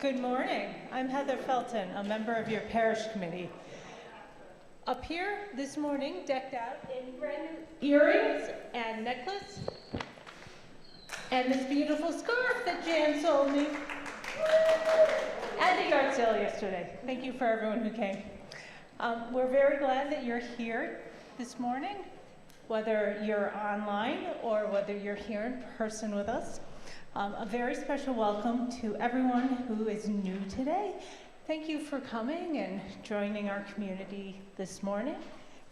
Good morning. I'm Heather Felton, a member of your parish committee. Up here this morning, decked out in brand new earrings and necklace, and this beautiful scarf that Jan sold me at the yard sale yesterday. Thank you for everyone who came. We're very glad that you're here this morning, whether you're online or whether you're here in person with us. A very special welcome to everyone who is new today. Thank you for coming and joining our community this morning.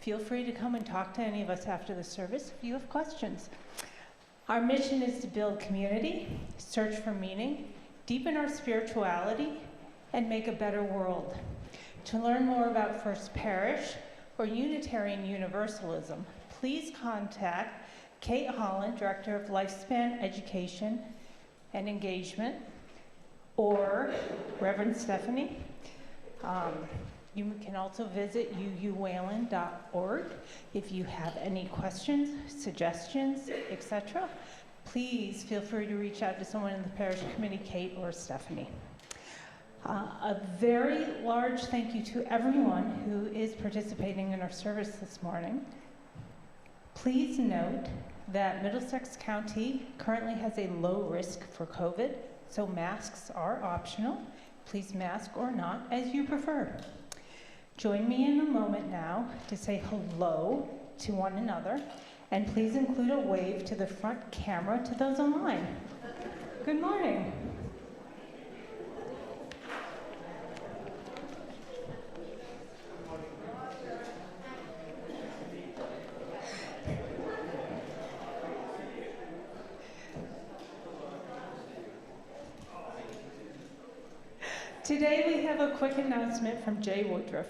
Feel free to come and talk to any of us after the service if you have questions. Our mission is to build community, search for meaning, deepen our spirituality, and make a better world. To learn more about First Parish or Unitarian Universalism, please contact Kate Holland, Director of Lifespan Education and Engagement, or Reverend Stephanie. You can also visit uuwayland.org if you have any questions, suggestions, etc. Please feel free to reach out to someone in the parish committee, Kate or Stephanie. A very large thank you to everyone who is participating in our service this morning. Please note that Middlesex County currently has a low risk for COVID, so masks are optional. Please mask or not, as you prefer. Join me in a moment now to say hello to one another, and please include a wave to the front camera to those online. Good morning. Today we have a quick announcement from Jay Woodruff.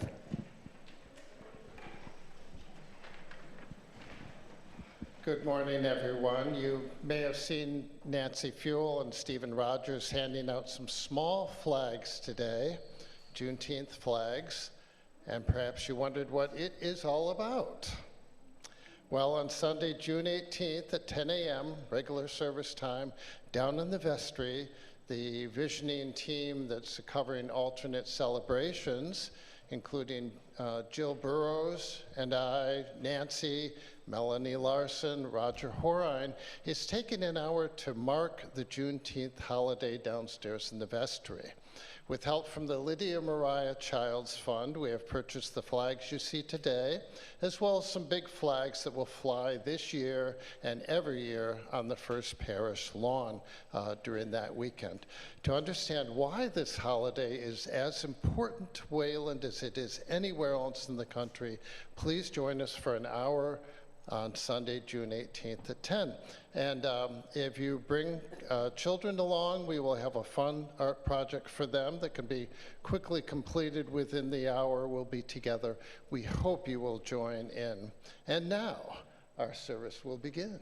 Good morning, everyone. You may have seen Nancy Fuel and Stephen Rogers handing out some small flags today, Juneteenth flags, and perhaps you wondered what it is all about. Well, on Sunday, June 18th at 10 a.m., regular service time, down in the vestry, the visioning team that's covering alternate celebrations, including Jill Burrows and I, Nancy, Melanie Larson, Roger Horine, is taking an hour to mark the Juneteenth holiday downstairs in the vestry. With help from the Lydia Mariah Childs Fund, we have purchased the flags you see today, as well as some big flags that will fly this year and every year on the First Parish lawn during that weekend. To understand why this holiday is as important to Wayland as it is anywhere else in the country, please join us for an hour on Sunday, June 18th at 10. And if you bring children along, we will have a fun art project for them that can be quickly completed within the hour we'll be together. We hope you will join in. And now, our service will begin.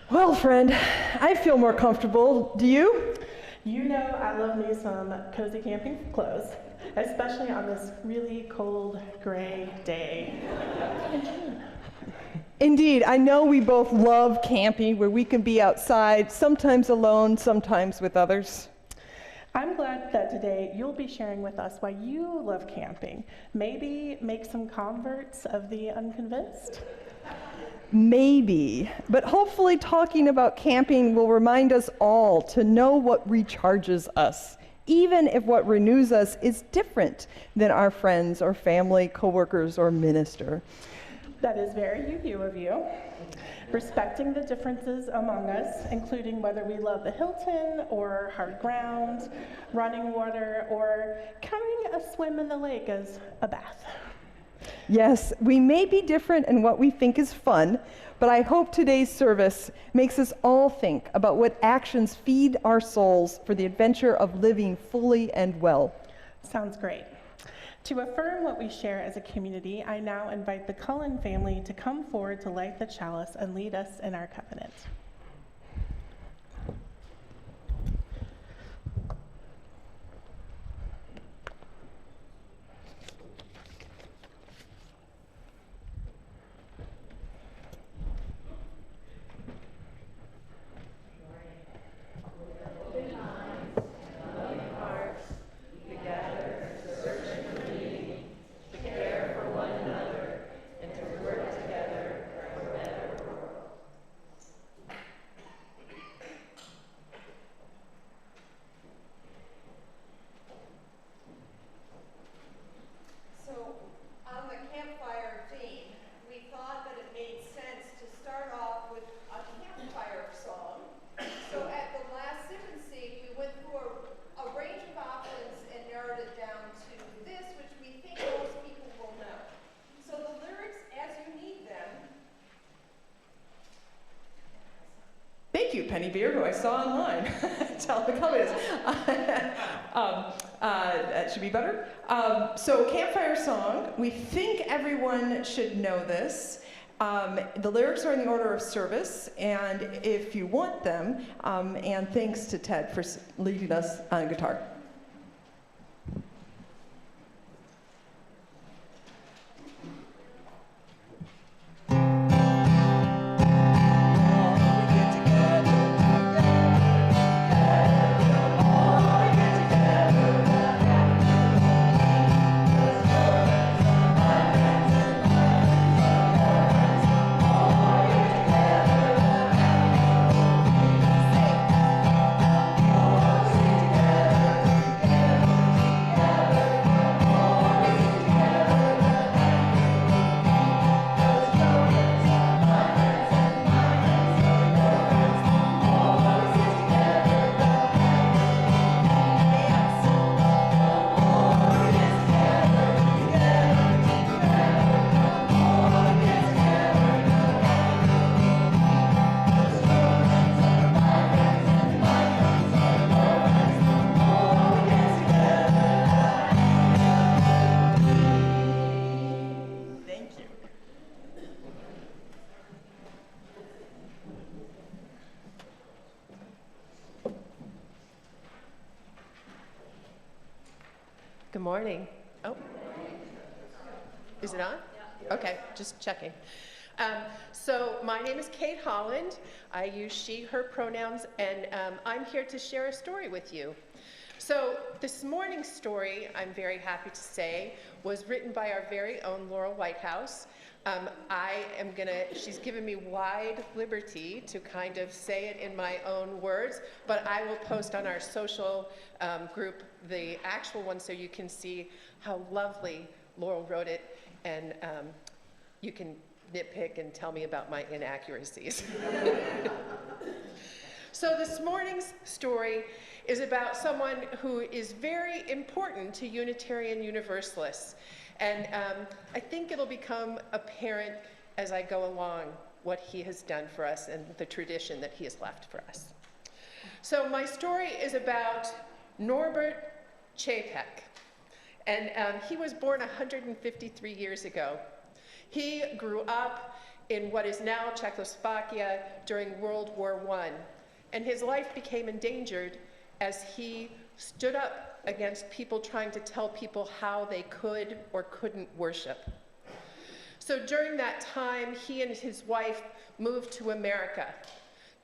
Well, friend, I feel more comfortable. Do you? You know I love me some cozy camping clothes, especially on this really cold, gray day. Indeed, I know we both love camping where we can be outside, sometimes alone, sometimes with others. I'm glad that today you'll be sharing with us why you love camping. Maybe make some converts of the unconvinced? Maybe, but hopefully talking about camping will remind us all to know what recharges us, even if what renews us is different than our friends or family, coworkers, or minister. That is very you of you. Respecting the differences among us, including whether we love the Hilton or hard ground, running water, or counting a swim in the lake as a bath. Yes, we may be different in what we think is fun, but I hope today's service makes us all think about what actions feed our souls for the adventure of living fully and well. Sounds great. To affirm what we share as a community, I now invite the Cullen family to come forward to light the chalice and lead us in our covenant. Thank you, Penny Beer, who I saw online. Tell the comments. That should be better. So campfire song, we think everyone should know this. The lyrics are in the order of service, and if you want them, and thanks to Ted for leading us on guitar. Good morning. Oh, is it on? Okay, just checking. So my name is Kate Holland. I use she, her pronouns, and I'm here to share a story with you. So this morning's story, I'm very happy to say, was written by our very own Laurel Whitehouse. She's given me wide liberty to kind of say it in my own words, but I will post on our social group the actual one so you can see how lovely Laurel wrote it, and you can nitpick and tell me about my inaccuracies. So this morning's story is about someone who is very important to Unitarian Universalists. And I think it'll become apparent as I go along what he has done for us and the tradition that he has left for us. So my story is about Norbert Čapek. And he was born 153 years ago. He grew up in what is now Czechoslovakia during World War I. And his life became endangered as he stood up against people trying to tell people how they could or couldn't worship. So during that time, he and his wife moved to America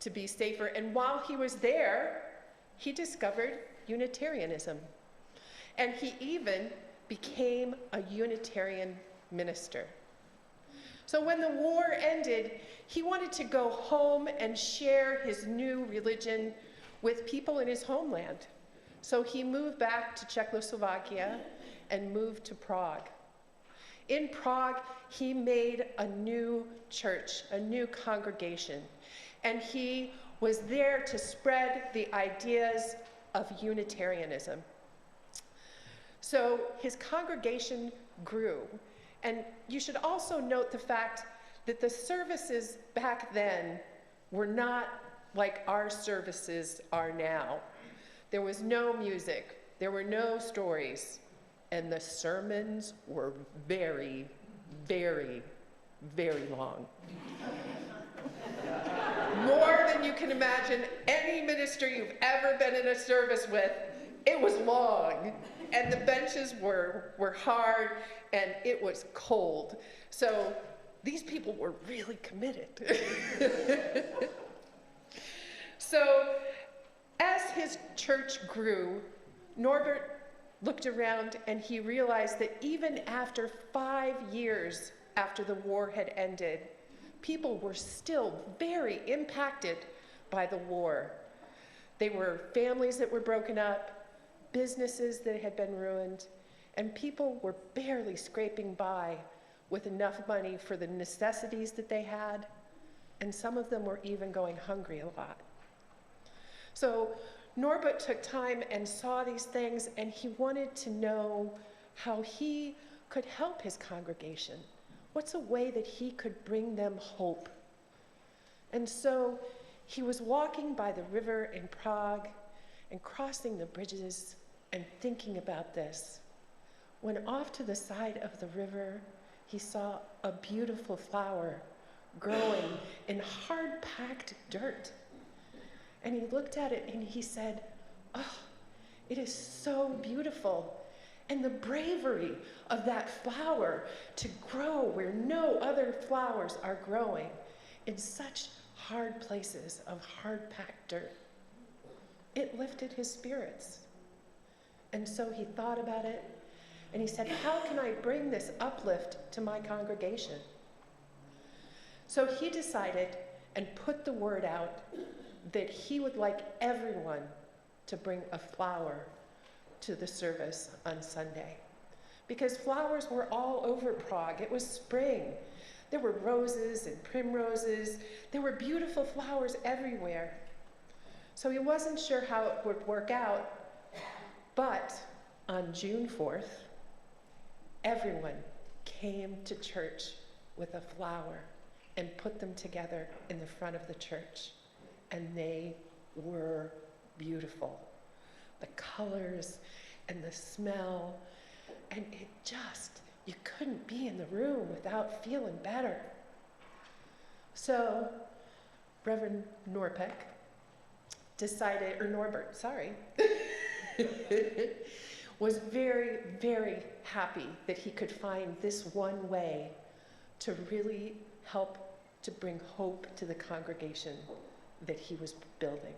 to be safer. And while he was there, he discovered Unitarianism. And he even became a Unitarian minister. So when the war ended, he wanted to go home and share his new religion with people in his homeland. So he moved back to Czechoslovakia and moved to Prague. In Prague, he made a new church, a new congregation, and he was there to spread the ideas of Unitarianism. So his congregation grew, and you should also note the fact that the services back then were not like our services are now. There was no music, there were no stories, and the sermons were very, very, very long. More than you can imagine any minister you've ever been in a service with. It was long, and the benches were hard, and it was cold. So these people were really committed. So as his church grew, Norbert looked around and he realized that even after 5 years after the war had ended, people were still very impacted by the war. They were families that were broken up, businesses that had been ruined, and people were barely scraping by with enough money for the necessities that they had, and some of them were even going hungry a lot. So Norbert took time and saw these things, and he wanted to know how he could help his congregation. What's a way that he could bring them hope? And so he was walking by the river in Prague and crossing the bridges and thinking about this, when off to the side of the river, he saw a beautiful flower growing in hard-packed dirt. And he looked at it and he said, "Oh, it is so beautiful. And the bravery of that flower to grow where no other flowers are growing in such hard places of hard-packed dirt." It lifted his spirits. And so he thought about it, and he said, how can I bring this uplift to my congregation? So he decided and put the word out that he would like everyone to bring a flower to the service on Sunday. Because flowers were all over Prague. It was spring. There were roses and primroses. There were beautiful flowers everywhere. So he wasn't sure how it would work out, but on June 4th, everyone came to church with a flower and put them together in the front of the church. And they were beautiful. The colors and the smell, and it just, you couldn't be in the room without feeling better. So Reverend Norbert was very, very happy that he could find this one way to really help to bring hope to the congregation that he was building.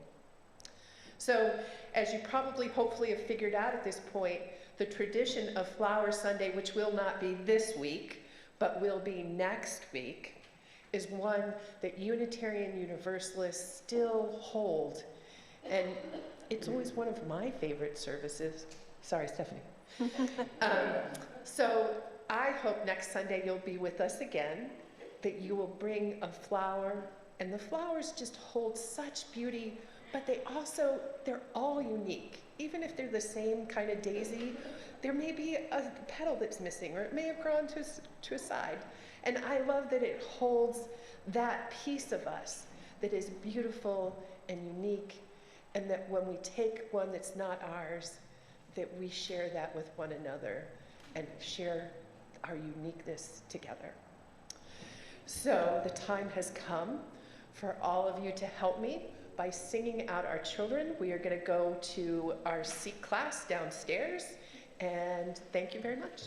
So as you probably hopefully have figured out at this point, the tradition of Flower Sunday, which will not be this week, but will be next week, is one that Unitarian Universalists still hold. And it's always one of my favorite services. Sorry, Stephanie. So I hope next Sunday you'll be with us again, that you will bring a flower, and the flowers just hold such beauty, but they're all unique. Even if they're the same kind of daisy, there may be a petal that's missing, or it may have grown to a side. And I love that it holds that piece of us that is beautiful and unique, and that when we take one that's not ours, that we share that with one another and share our uniqueness together. So the time has come for all of you to help me by singing out our children. We are going to go to our Seek class downstairs, and thank you very much.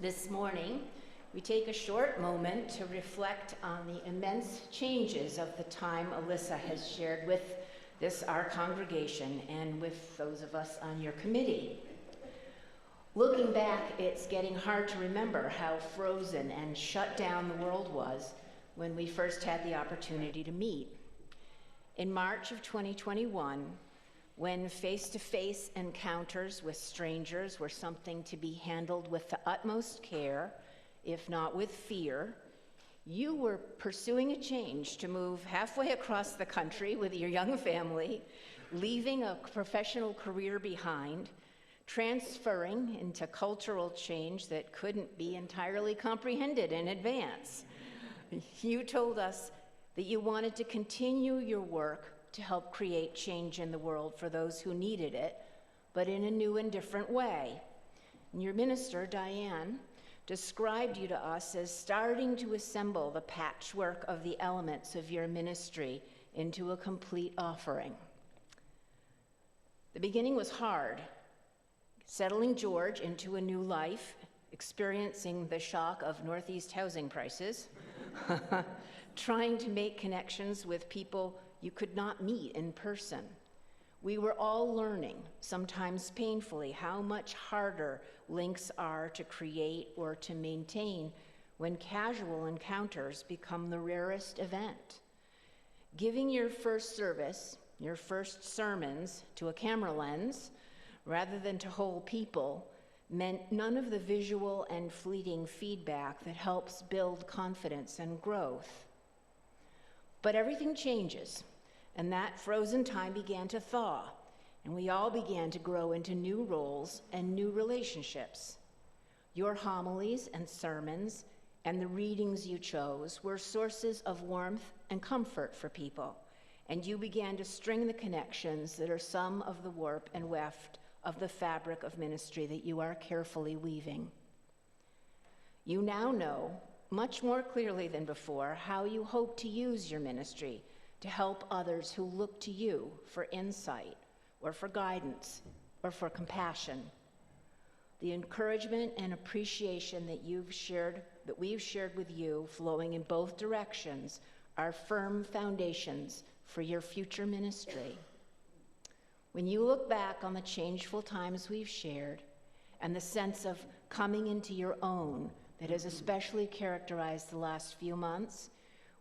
This morning, we take a short moment to reflect on the immense changes of the time Alyssa has shared with our congregation and with those of us on your committee. Looking back, it's getting hard to remember how frozen and shut down the world was when we first had the opportunity to meet. In March of 2021, when face-to-face encounters with strangers were something to be handled with the utmost care, if not with fear, you were pursuing a change to move halfway across the country with your young family, leaving a professional career behind, transferring into cultural change that couldn't be entirely comprehended in advance. You told us that you wanted to continue your work to help create change in the world for those who needed it, but in a new and different way. And your minister, Diane, described you to us as starting to assemble the patchwork of the elements of your ministry into a complete offering. The beginning was hard, settling George into a new life, experiencing the shock of Northeast housing prices, trying to make connections with people you could not meet in person. We were all learning, sometimes painfully, how much harder links are to create or to maintain when casual encounters become the rarest event. Giving your first service, your first sermons to a camera lens, rather than to whole people, meant none of the visual and fleeting feedback that helps build confidence and growth. But everything changes. And that frozen time began to thaw, and we all began to grow into new roles and new relationships. Your homilies and sermons and the readings you chose were sources of warmth and comfort for people, and you began to string the connections that are some of the warp and weft of the fabric of ministry that you are carefully weaving. You now know, much more clearly than before, how you hope to use your ministry to help others who look to you for insight or for guidance or for compassion. The encouragement and appreciation that we've shared with you, flowing in both directions, are firm foundations for your future ministry. When you look back on the changeful times we've shared and the sense of coming into your own that has especially characterized the last few months,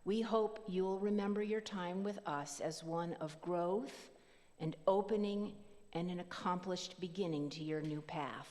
we hope you'll remember your time with us as one of growth and opening and an accomplished beginning to your new path.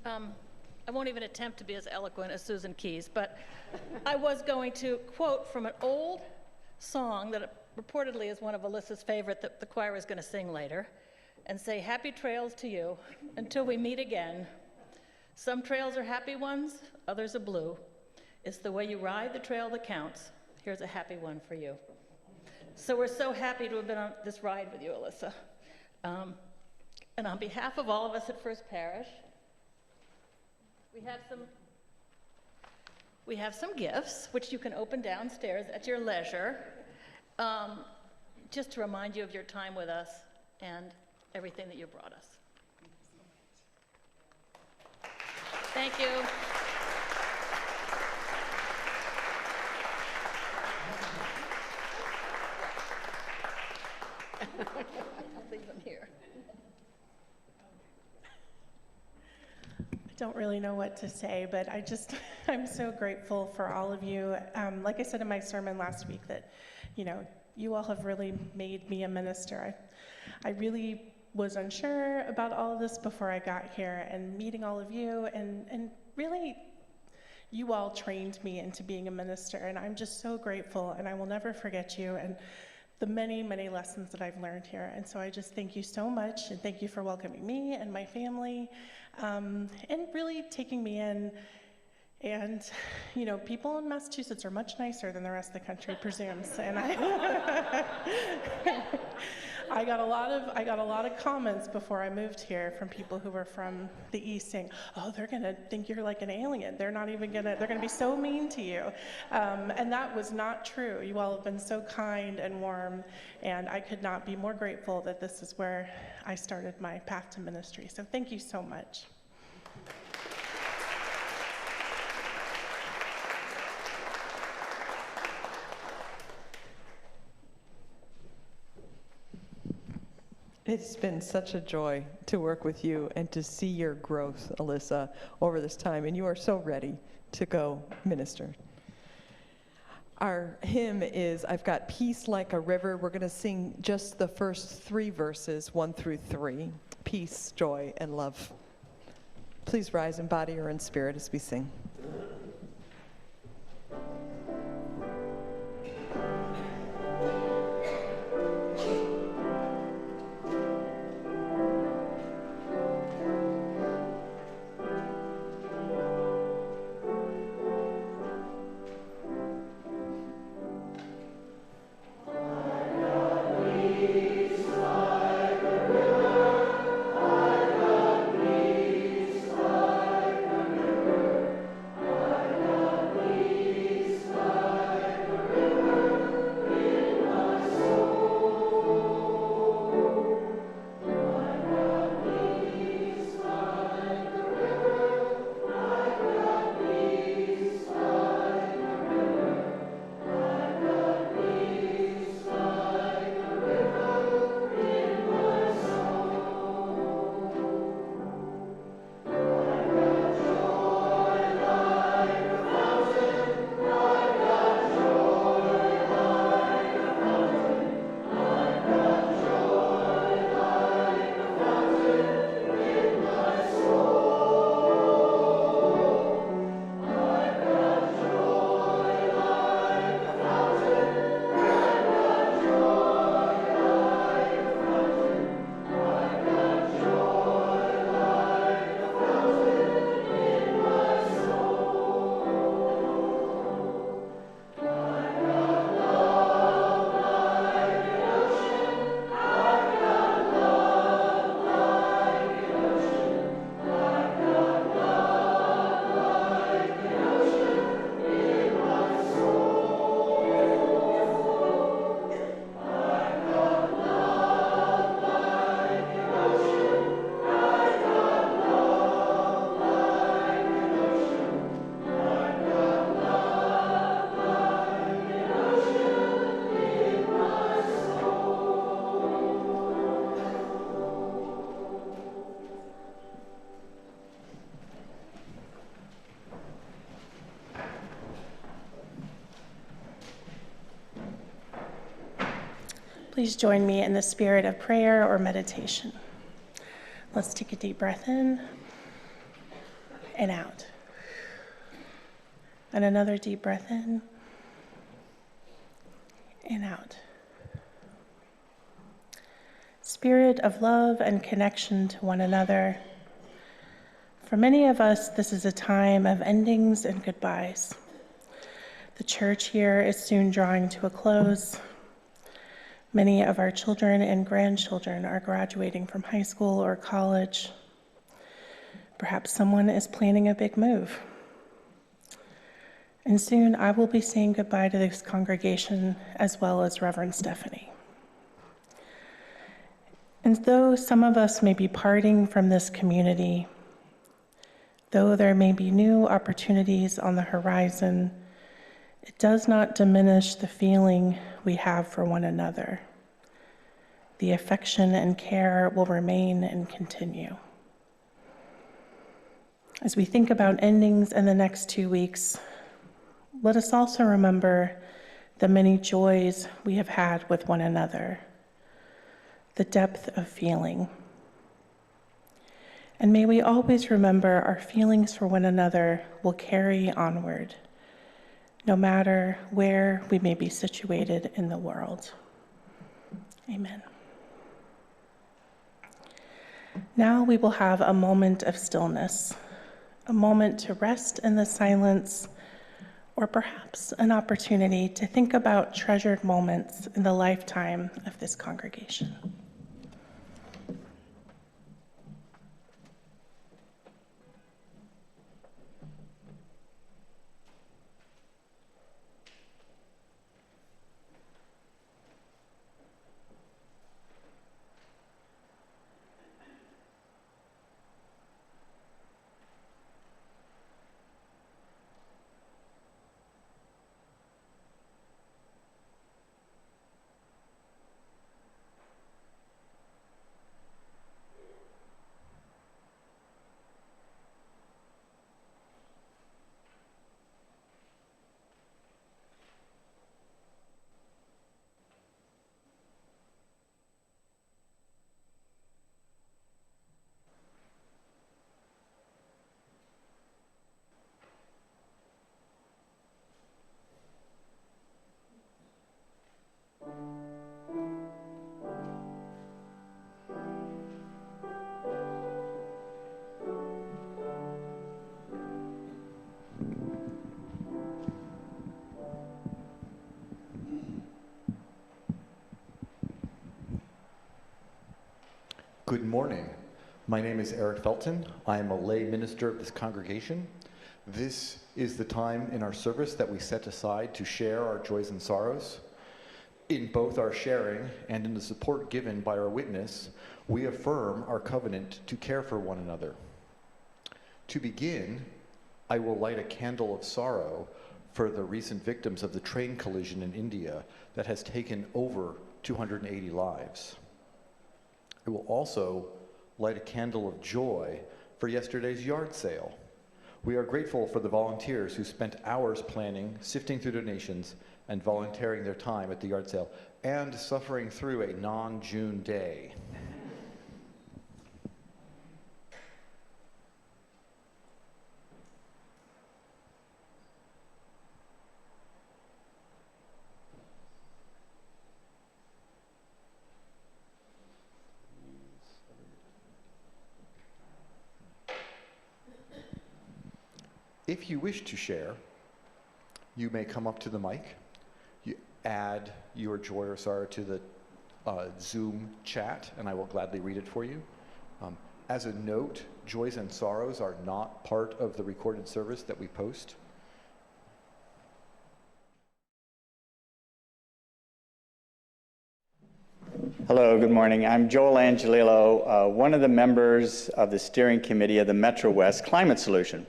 I won't even attempt to be as eloquent as Susan Keyes, but I was going to quote from an old song that reportedly is one of Alyssa's favorite that the choir is going to sing later, and say, happy trails to you until we meet again. Some trails are happy ones, others are blue. It's the way you ride the trail that counts. Here's a happy one for you. So we're so happy to have been on this ride with you, Alyssa. And on behalf of all of us at First Parish, we have some gifts, which you can open downstairs at your leisure, just to remind you of your time with us and everything that you brought us. Thank you. I'll leave them here. I don't really know what to say, but I'm so grateful for all of you. Like I said in my sermon last week, that, you all have really made me a minister. I really was unsure about all of this before I got here, and meeting all of you, and really, you all trained me into being a minister, and I'm just so grateful, and I will never forget you, and the many, many lessons that I've learned here. And so I just thank you so much, and thank you for welcoming me and my family, and really taking me in. And, people in Massachusetts are much nicer than the rest of the country presumes. And I got a lot of comments before I moved here from people who were from the East saying, oh, they're gonna think you're like an alien. They're gonna be so mean to you. And that was not true. You all have been so kind and warm, and I could not be more grateful that this is where I started my path to ministry. So thank you so much. It's been such a joy to work with you and to see your growth, Alyssa, over this time, and you are so ready to go minister. Our hymn is, I've got Peace Like a River. We're going to sing just the first 3 verses, 1 through 3, peace, joy, and love. Please rise in body or in spirit as we sing. Please join me in the spirit of prayer or meditation. Let's take a deep breath in and out. And another deep breath in and out. Spirit of love and connection to one another. For many of us, this is a time of endings and goodbyes. The church year is soon drawing to a close. Many of our children and grandchildren are graduating from high school or college. Perhaps someone is planning a big move. And soon I will be saying goodbye to this congregation as well as Reverend Stephanie. And though some of us may be parting from this community, though there may be new opportunities on the horizon, it does not diminish the feeling we have for one another. The affection and care will remain and continue. As we think about endings in the next 2 weeks, let us also remember the many joys we have had with one another, the depth of feeling. And may we always remember our feelings for one another will carry onward, no matter where we may be situated in the world. Amen. Now we will have a moment of stillness, a moment to rest in the silence, or perhaps an opportunity to think about treasured moments in the lifetime of this congregation. Good morning. My name is Eric Felton. I am a lay minister of this congregation. This is the time in our service that we set aside to share our joys and sorrows. In both our sharing and in the support given by our witness, we affirm our covenant to care for one another. To begin, I will light a candle of sorrow for the recent victims of the train collision in India that has taken over 280 lives. I will also light a candle of joy for yesterday's yard sale. We are grateful for the volunteers who spent hours planning, sifting through donations, and volunteering their time at the yard sale, and suffering through a non-June day. If you wish to share, you may come up to the mic. You add your joy or sorrow to the Zoom chat, and I will gladly read it for you. As a note, joys and sorrows are not part of the recorded service that we post. Hello, good morning. I'm Joel Angelillo, one of the members of the steering committee of the Metro West Climate Solution.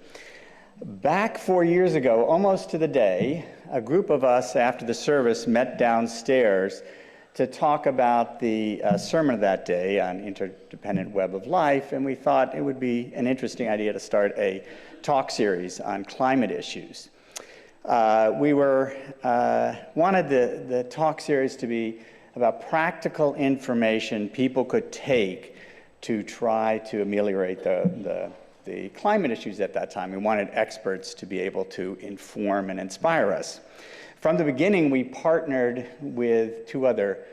Back 4 years ago, almost to the day, a group of us after the service met downstairs to talk about the sermon of that day on interdependent web of life, and we thought it would be an interesting idea to start a talk series on climate issues. We wanted the talk series to be about practical information people could take to try to ameliorate the the climate issues at that time. We wanted experts to be able to inform and inspire us. From the beginning, we partnered with two other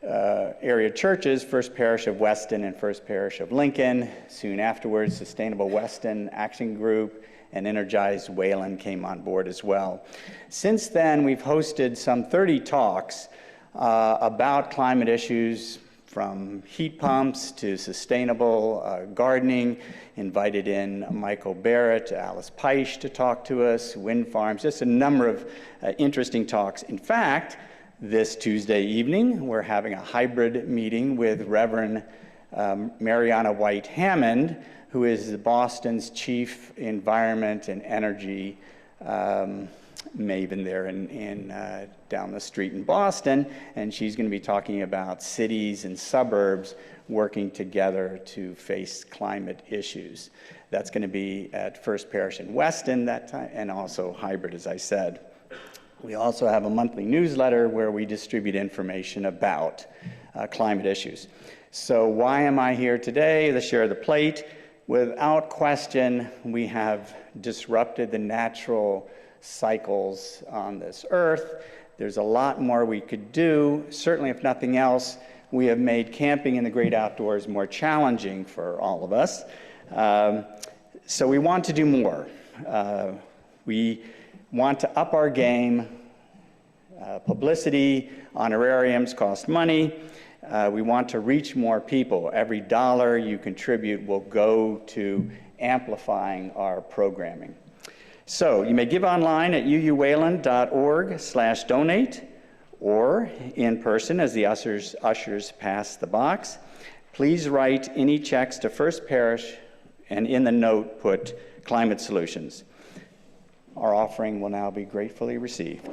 area churches, First Parish of Weston and First Parish of Lincoln. Soon afterwards, Sustainable Weston Action Group and Energized Wayland came on board as well. Since then, we've hosted some 30 talks about climate issues, from heat pumps to sustainable gardening, invited in Michael Barrett, Alice Peisch to talk to us, wind farms, just a number of interesting talks. In fact, this Tuesday evening, we're having a hybrid meeting with Reverend Mariana White Hammond, who is Boston's chief environment and energy maven there down the street in Boston, and she's going to be talking about cities and suburbs working together to face climate issues. That's going to be at First Parish in Weston that time, and also hybrid, as I said. We also have a monthly newsletter where we distribute information about climate issues. So why am I here today to share the plate? Without question, we have disrupted the natural cycles on this earth. There's a lot more we could do. Certainly, if nothing else, we have made camping in the great outdoors more challenging for all of us. So we want to do more. We want to up our game. Publicity, honorariums cost money. We want to reach more people. Every dollar you contribute will go to amplifying our programming. So you may give online at uuwayland.org/donate or in person as the ushers pass the box. Please write any checks to First Parish and in the note put Climate Solutions. Our offering will now be gratefully received.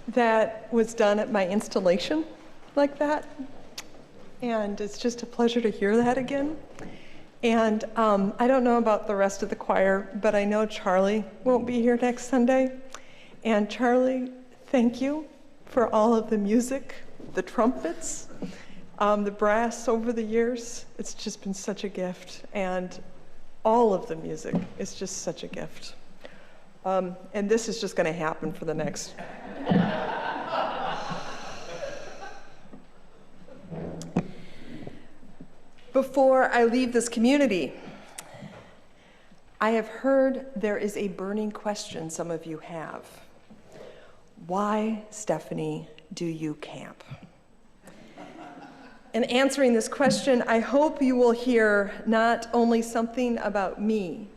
that was done at my installation like that. And it's just a pleasure to hear that again. And I don't know about the rest of the choir, but I know Charlie won't be here next Sunday. And Charlie, thank you for all of the music, the trumpets, the brass over the years. It's just been such a gift. And all of the music is just such a gift. And this is just going to happen for the next. Before I leave this community, I have heard there is a burning question some of you have. Why, Stephanie, do you camp? In answering this question, I hope you will hear not only something about me,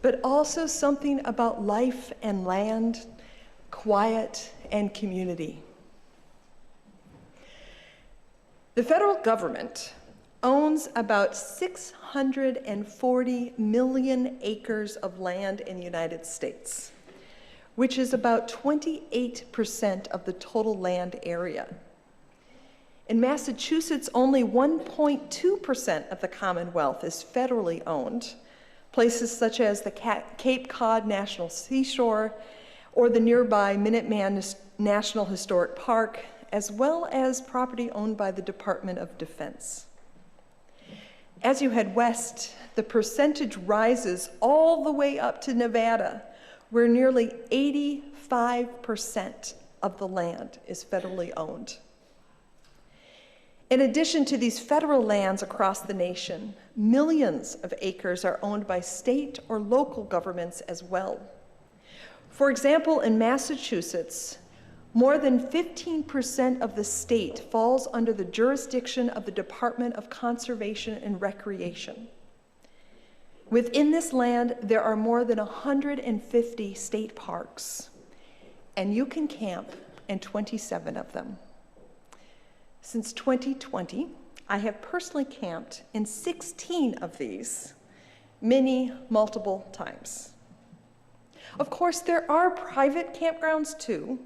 but also something about life and land, quiet and community. The federal government owns about 640 million acres of land in the United States, which is about 28% of the total land area. In Massachusetts, only 1.2% of the Commonwealth is federally owned. Places such as the Cape Cod National Seashore or the nearby Minuteman National Historic Park, as well as property owned by the Department of Defense. As you head west, the percentage rises all the way up to Nevada, where nearly 85% of the land is federally owned. In addition to these federal lands across the nation, millions of acres are owned by state or local governments as well. For example, in Massachusetts, more than 15% of the state falls under the jurisdiction of the Department of Conservation and Recreation. Within this land, there are more than 150 state parks, and you can camp in 27 of them. Since 2020, I have personally camped in 16 of these, many multiple times. Of course, there are private campgrounds too,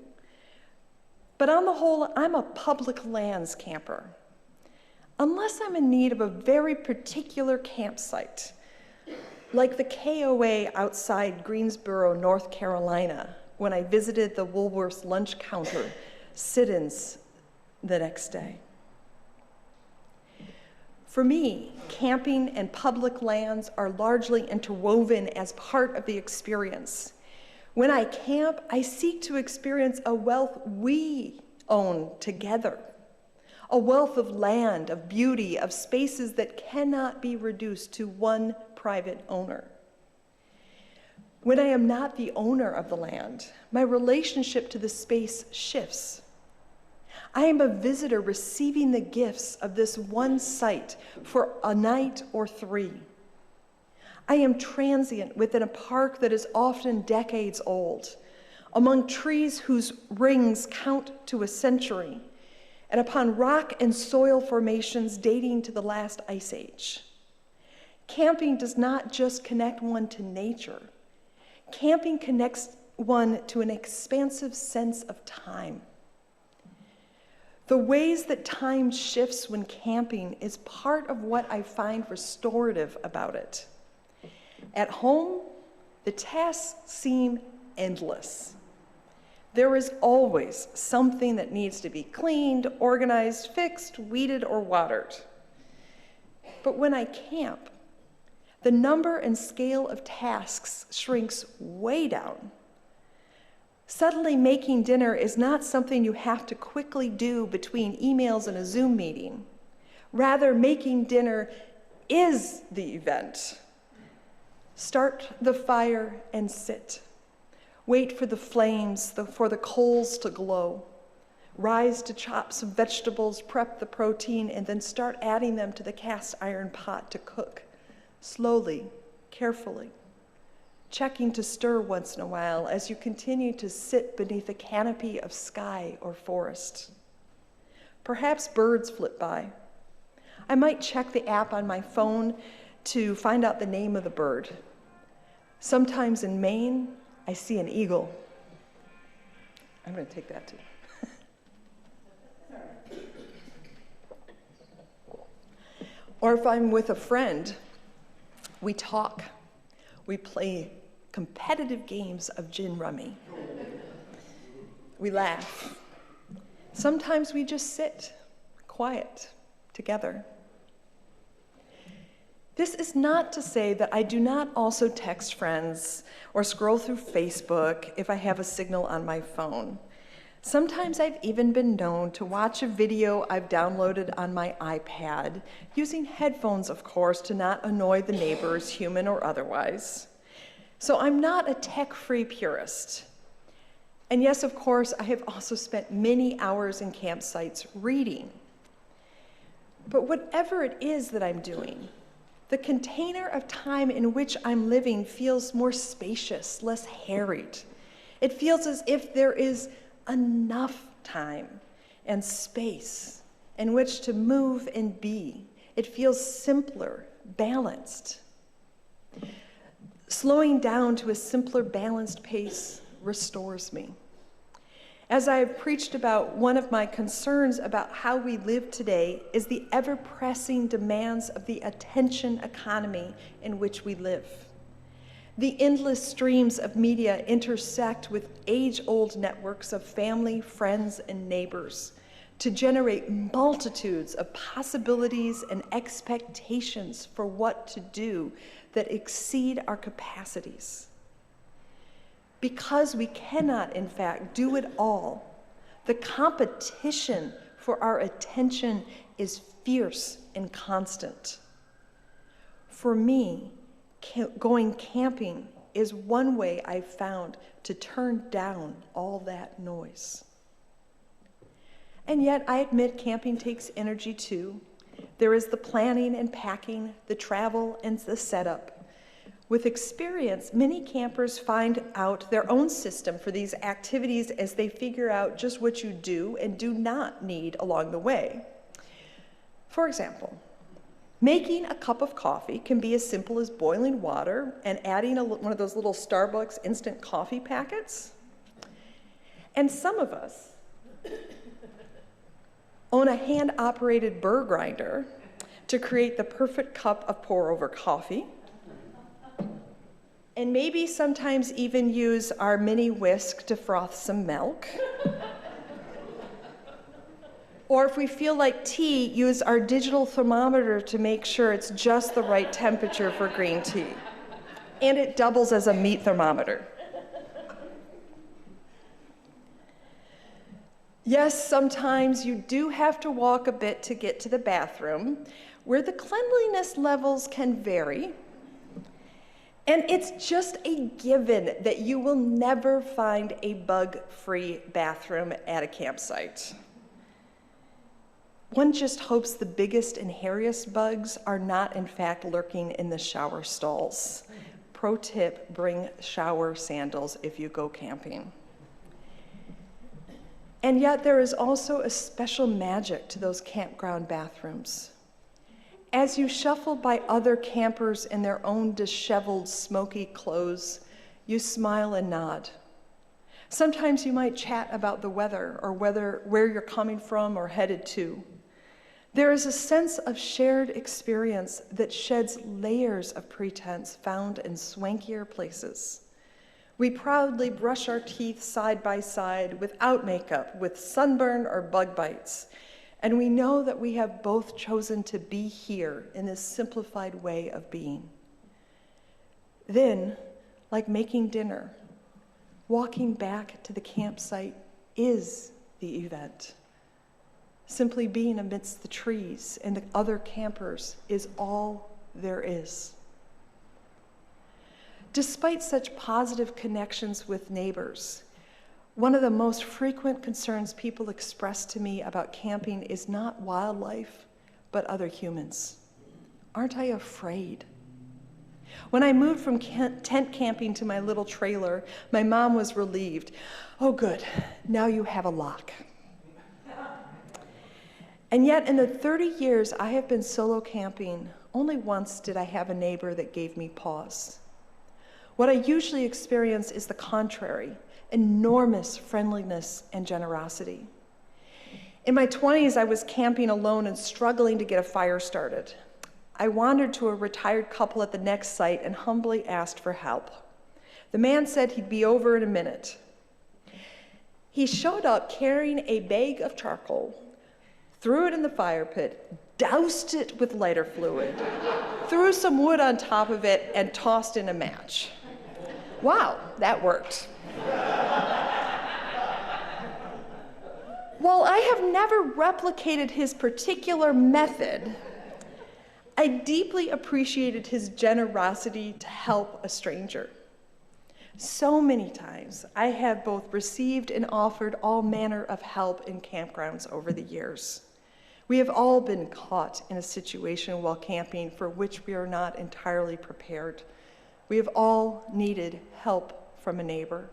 but on the whole, I'm a public lands camper. Unless I'm in need of a very particular campsite, like the KOA outside Greensboro, North Carolina, when I visited the Woolworth's lunch counter sit-ins the next day. For me, camping and public lands are largely interwoven as part of the experience. When I camp, I seek to experience a wealth we own together, a wealth of land, of beauty, of spaces that cannot be reduced to one private owner. When I am not the owner of the land, my relationship to the space shifts. I am a visitor receiving the gifts of this one site for a night or 3. I am transient within a park that is often decades old, among trees whose rings count to a century, and upon rock and soil formations dating to the last ice age. Camping does not just connect one to nature. Camping connects one to an expansive sense of time. The ways that time shifts when camping is part of what I find restorative about it. At home, the tasks seem endless. There is always something that needs to be cleaned, organized, fixed, weeded, or watered. But when I camp, the number and scale of tasks shrinks way down. Suddenly making dinner is not something you have to quickly do between emails and a Zoom meeting. Rather, making dinner is the event. Start the fire and sit. Wait for the flames, for the coals to glow. Rise to chop some vegetables, prep the protein, and then start adding them to the cast iron pot to cook. Slowly, carefully. Checking to stir once in a while as you continue to sit beneath a canopy of sky or forest. Perhaps birds flit by. I might check the app on my phone to find out the name of the bird. Sometimes in Maine, I see an eagle. I'm going to take that too. Or if I'm with a friend, we talk. We play competitive games of gin rummy. We laugh. Sometimes we just sit quiet together. This is not to say that I do not also text friends or scroll through Facebook if I have a signal on my phone. Sometimes I've even been known to watch a video I've downloaded on my iPad, using headphones, of course, to not annoy the neighbors, human or otherwise. So I'm not a tech-free purist. And yes, of course, I have also spent many hours in campsites reading. But whatever it is that I'm doing, the container of time in which I'm living feels more spacious, less harried. It feels as if there is enough time and space in which to move and be. It feels simpler, balanced. Slowing down to a simpler, balanced pace restores me. As I have preached about, one of my concerns about how we live today is the ever-pressing demands of the attention economy in which we live. The endless streams of media intersect with age-old networks of family, friends, and neighbors to generate multitudes of possibilities and expectations for what to do that exceed our capacities. Because we cannot, in fact, do it all, the competition for our attention is fierce and constant. For me, going camping is one way I've found to turn down all that noise. And yet, I admit camping takes energy too. There is the planning and packing, the travel and the setup. With experience, many campers find out their own system for these activities as they figure out just what you do and do not need along the way. For example, making a cup of coffee can be as simple as boiling water and adding one of those little Starbucks instant coffee packets. And some of us own a hand-operated burr grinder to create the perfect cup of pour-over coffee. And maybe sometimes even use our mini whisk to froth some milk. Or if we feel like tea, use our digital thermometer to make sure it's just the right temperature for green tea. And it doubles as a meat thermometer. Yes, sometimes you do have to walk a bit to get to the bathroom, where the cleanliness levels can vary. And it's just a given that you will never find a bug-free bathroom at a campsite. One just hopes the biggest and hairiest bugs are not, in fact, lurking in the shower stalls. Pro tip, bring shower sandals if you go camping. And yet there is also a special magic to those campground bathrooms. As you shuffle by other campers in their own disheveled, smoky clothes, you smile and nod. Sometimes you might chat about the weather or where you're coming from or headed to. There is a sense of shared experience that sheds layers of pretense found in swankier places. We proudly brush our teeth side by side without makeup, with sunburn or bug bites. And we know that we have both chosen to be here in this simplified way of being. Then, like making dinner, walking back to the campsite is the event. Simply being amidst the trees and the other campers is all there is. Despite such positive connections with neighbors, one of the most frequent concerns people express to me about camping is not wildlife, but other humans. Aren't I afraid? When I moved from tent camping to my little trailer, my mom was relieved. Oh, good, now you have a lock. And yet, in the 30 years I have been solo camping, only once did I have a neighbor that gave me pause. What I usually experience is the contrary: enormous friendliness and generosity. In my 20s, I was camping alone and struggling to get a fire started. I wandered to a retired couple at the next site and humbly asked for help. The man said he'd be over in a minute. He showed up carrying a bag of charcoal, threw it in the fire pit, doused it with lighter fluid, threw some wood on top of it, and tossed in a match. Wow, that worked. While I have never replicated his particular method, I deeply appreciated his generosity to help a stranger. So many times, I have both received and offered all manner of help in campgrounds over the years. We have all been caught in a situation while camping for which we are not entirely prepared. We have all needed help from a neighbor.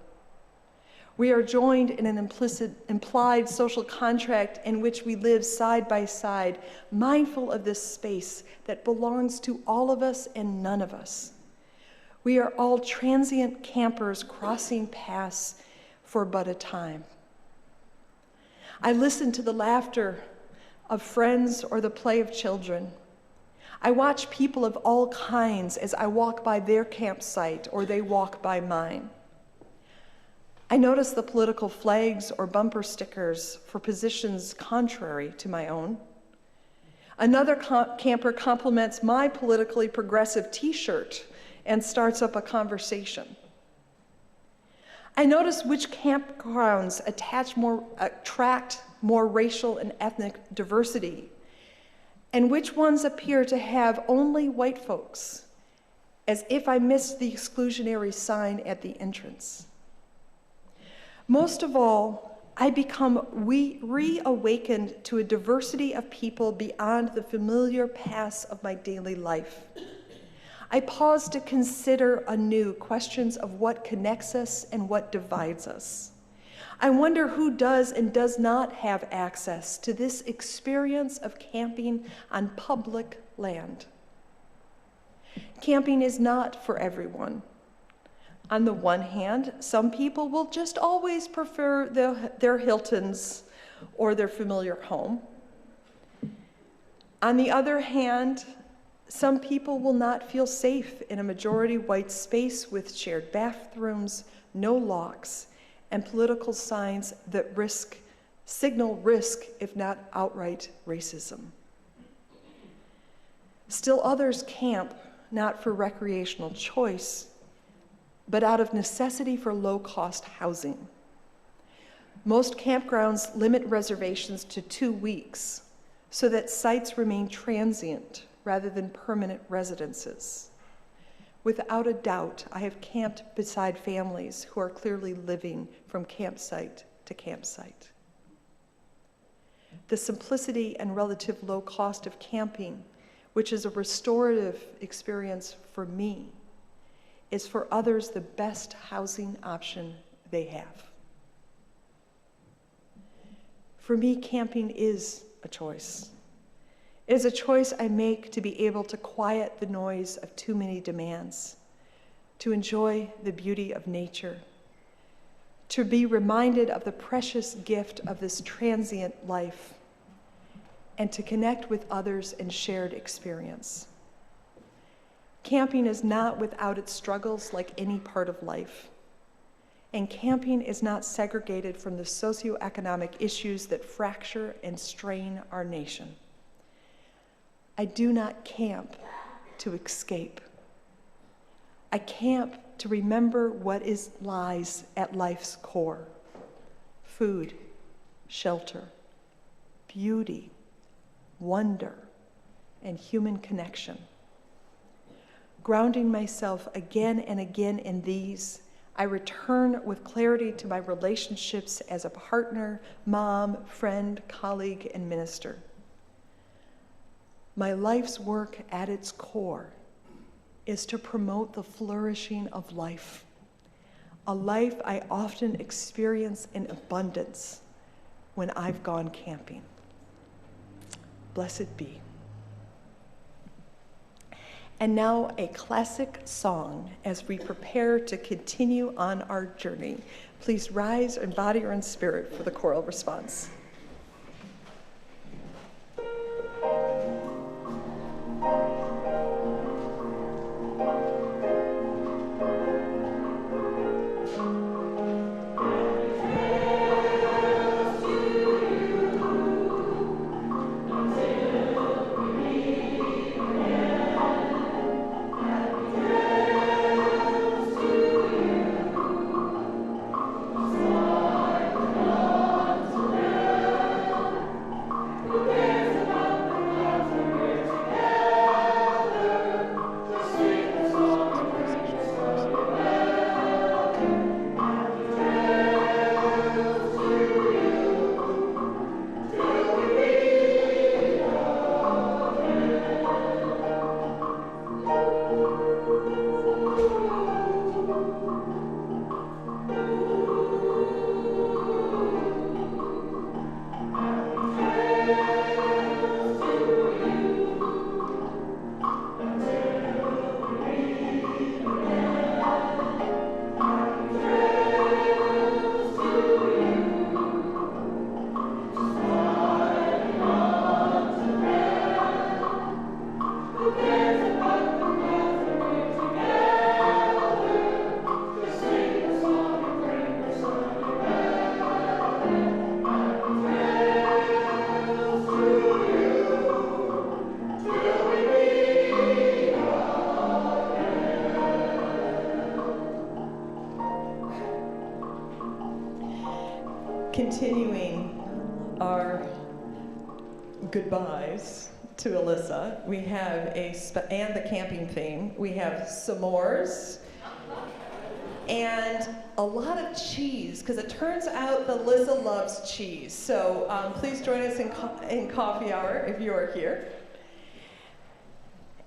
We are joined in an implied social contract in which we live side by side, mindful of this space that belongs to all of us and none of us. We are all transient campers crossing paths for but a time. I listen to the laughter of friends or the play of children. I watch people of all kinds as I walk by their campsite or they walk by mine. I notice the political flags or bumper stickers for positions contrary to my own. Another camper compliments my politically progressive t-shirt and starts up a conversation. I notice which campgrounds attract more racial and ethnic diversity, and which ones appear to have only white folks, as if I missed the exclusionary sign at the entrance. Most of all, I become reawakened to a diversity of people beyond the familiar paths of my daily life. I pause to consider anew questions of what connects us and what divides us. I wonder who does and does not have access to this experience of camping on public land. Camping is not for everyone. On the one hand, some people will just always prefer their Hiltons or their familiar home. On the other hand, some people will not feel safe in a majority white space with shared bathrooms, no locks, and political signs that signal risk, if not outright racism. Still others camp not for recreational choice, but out of necessity for low-cost housing. Most campgrounds limit reservations to 2 weeks so that sites remain transient rather than permanent residences. Without a doubt, I have camped beside families who are clearly living from campsite to campsite. The simplicity and relative low cost of camping, which is a restorative experience for me, is for others the best housing option they have. For me, camping is a choice. It is a choice I make to be able to quiet the noise of too many demands, to enjoy the beauty of nature, to be reminded of the precious gift of this transient life, and to connect with others in shared experience. Camping is not without its struggles like any part of life. And camping is not segregated from the socioeconomic issues that fracture and strain our nation. I do not camp to escape. I camp to remember what lies at life's core: food, shelter, beauty, wonder, and human connection. Grounding myself again and again in these, I return with clarity to my relationships as a partner, mom, friend, colleague, and minister. My life's work at its core is to promote the flourishing of life, a life I often experience in abundance when I've gone camping. Blessed be. And now a classic song as we prepare to continue on our journey. Please rise in body or in spirit for the choral response. Continuing our goodbyes to Alyssa, we have and the camping theme. We have s'mores and a lot of cheese, because it turns out that Alyssa loves cheese. So please join us in coffee hour if you are here.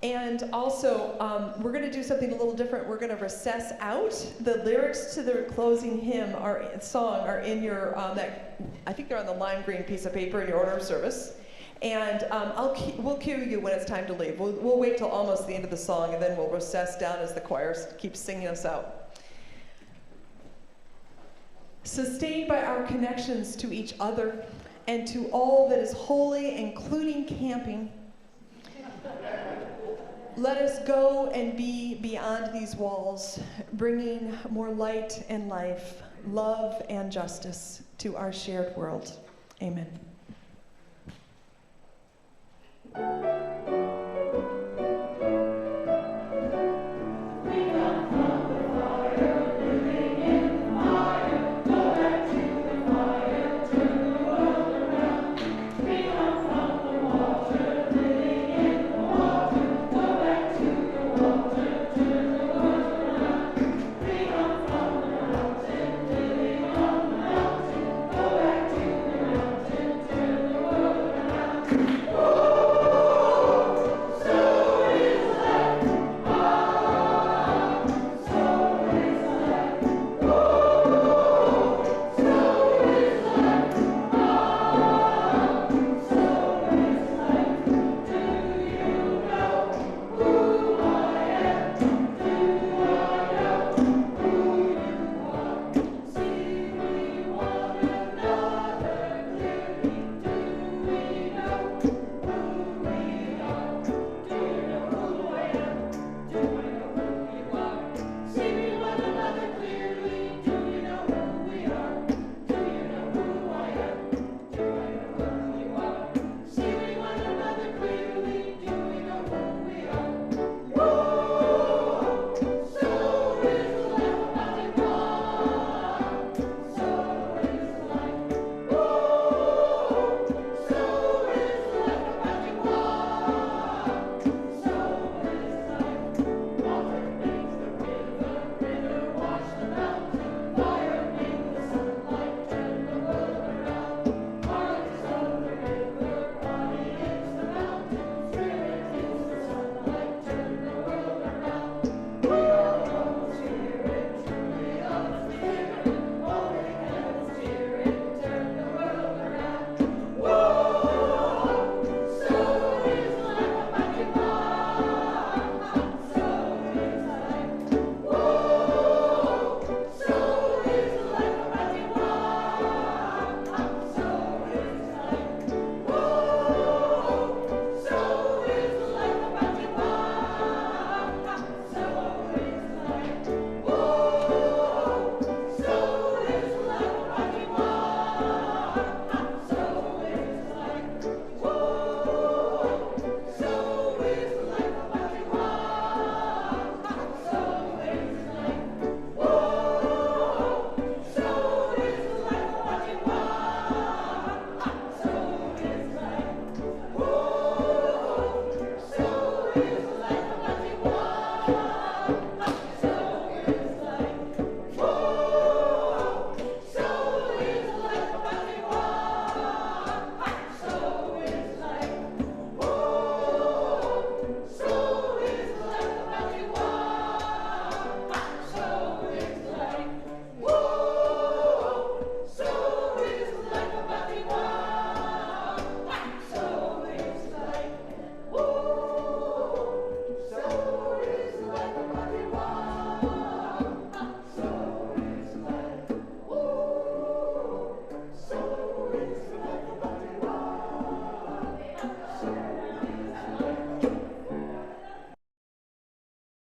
And also, we're going to do something a little different. We're going to recess out. The lyrics to the closing hymn, song, are in your, I think they're on the lime green piece of paper in your order of service. And we'll cue you when it's time to leave. We'll wait till almost the end of the song, and then we'll recess down as the choir keeps singing us out. Sustained by our connections to each other and to all that is holy, including camping, let us go and be beyond these walls, bringing more light and life, love and justice to our shared world. Amen.